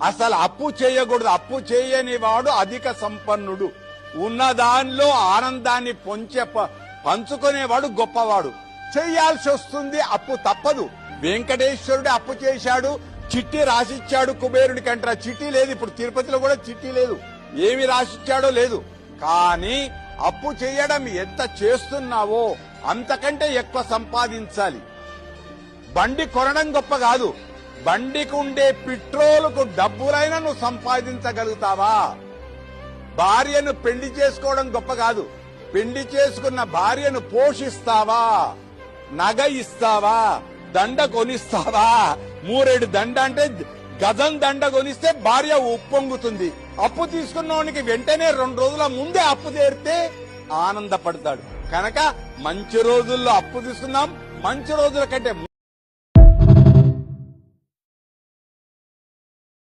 అసలు అప్పు చేయకూడదు. అప్పు చేయని వాడు అధిక సంపన్నుడు. ఉన్న దానిలో ఆనందాన్ని పంచుకునేవాడు గొప్పవాడు. చేయాల్సి వస్తుంది, అప్పు తప్పదు. వెంకటేశ్వరుడు అప్పు చేశాడు, చిట్టి రాసిచ్చాడు కుబేరుడికి అంటారా. చిట్టి లేదు, ఇప్పుడు తిరుపతిలో కూడా చిట్టి లేదు, ఏమి రాసిచ్చాడో లేదు. కానీ అప్పు చేయడం ఎంత చేస్తున్నావో అంతకంటే ఎక్కువ సంపాదించాలి. బండి కొనడం గొప్ప కాదు, బండికి ఉండే పెట్రోలుకు డబ్బులైనా నువ్వు సంపాదించగలుగుతావా? భార్యను పెళ్లి చేసుకోవడం గొప్ప కాదు, పెళ్లి చేసుకున్న భార్యను పోషిస్తావా? నగ ఇస్తావా? దండ కొనిస్తావా? మూరేడు దండ అంటే గజం దండ కొనిస్తే భార్య ఉప్పొంగుతుంది. అప్పు తీసుకున్నవానికి వెంటనే 2 రోజుల ముందే అప్పు తీరితే ఆనందపడతాడు. కనుక మంచి రోజుల్లో అప్పు తీసుకుందాం, మంచి రోజుల కంటే